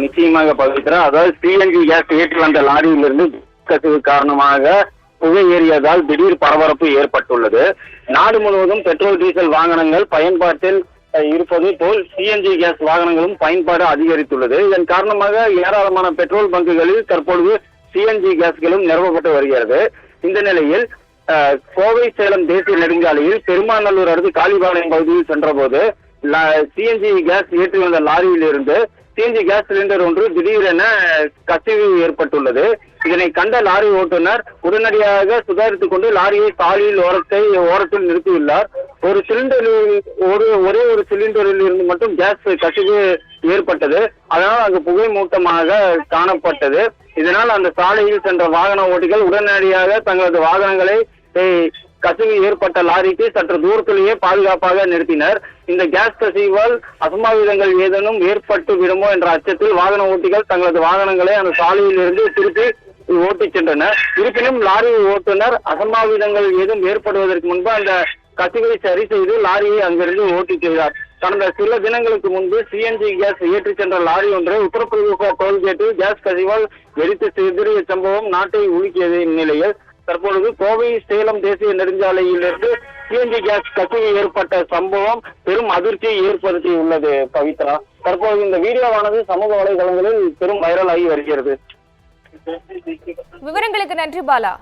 நிச்சயமாக பவித்ரா. அதாவது CNG gas ஏற்றி வந்த லாரியிலிருந்து கசிவு காரணமாக புகை ஏறியதால் திடீர் பரபரப்பு ஏற்பட்டுள்ளது. நாடு முழுவதும் பெட்ரோல் டீசல் வாகனங்கள் பயன்பாட்டில் இருப்பது போல் சிஎன்ஜி கேஸ் வாகனங்களும் பயன்பாடு அதிகரித்துள்ளது. இதன் காரணமாக ஏராளமான பெட்ரோல் பங்குகளில் தற்பொழுது சிஎன்ஜி கேஸ்களும் நிரப்பப்பட்டு வருகிறது. இந்த நிலையில் கோவை சேலம் தேசிய நெடுஞ்சாலையில் பெருமாநல்லூர் அடுத்து காளிபாளையம் பகுதியில் சென்றபோது சிஎன்ஜி கேஸ் ஏற்றி வந்த லாரியில் இருந்து சிஎன்ஜி கேஸ் சிலிண்டர் ஒன்று திடீரென கசிவு ஏற்பட்டுள்ளது. இதனை கண்ட லாரி ஓட்டுநர் உடனடியாக சுதாரித்துக் கொண்டு லாரியை சாலையில் ஓரத்தில் நிறுத்தியுள்ளார். ஒரே ஒரு சிலிண்டரில் இருந்து மட்டும் கேஸ் கசிவு ஏற்பட்டது. அதனால் அங்கு புகை மூட்டமாக காணப்பட்டது. இதனால் அந்த சாலையில் சென்ற வாகன ஓட்டிகள் உடனடியாக தங்களது வாகனங்களை கசிவு ஏற்பட்ட லாரிக்கு சற்று தூரத்திலேயே பாதுகாப்பாக நிறுத்தினர். இந்த கேஸ் கசிவால் அசம்பாவிதங்கள் ஏதேனும் ஏற்பட்டு விடுமோ என்ற அச்சத்தில் வாகன ஓட்டிகள் தங்களது வாகனங்களை அந்த சாலையில் இருந்து திருப்பி ஓட்டிச் சென்றனர். இருப்பினும் லாரி ஓட்டுநர் அசம்பாவிதங்கள் ஏதும் ஏற்படுவதற்கு முன்பு அந்த கசிவை சரி செய்து லாரியை அங்கிருந்து ஓட்டிச் சென்றார். கடந்த சில தினங்களுக்கு முன்பு சிஎன்ஜி கேஸ் ஏற்றி சென்ற லாரி ஒன்று உத்தரப்பிரதேச டோல்கேட்டில் கேஸ் கசிவால் வெடித்து சிதறிய சம்பவம் நாட்டை உலுக்கியது. இந்நிலையில் தற்பொழுது கோவை சேலம் தேசிய நெடுஞ்சாலையிலிருந்து சிஎன்ஜி கேஸ் கசிவு ஏற்பட்ட சம்பவம் பெரும் அதிர்ச்சியை ஏற்படுத்தியுள்ளது. பவித்ரா, தற்போது இந்த வீடியோவானது சமூக வலைதளங்களில் பெரும் வைரல் ஆகி வருகிறது. விவரங்களுக்கு நன்றி பாலா.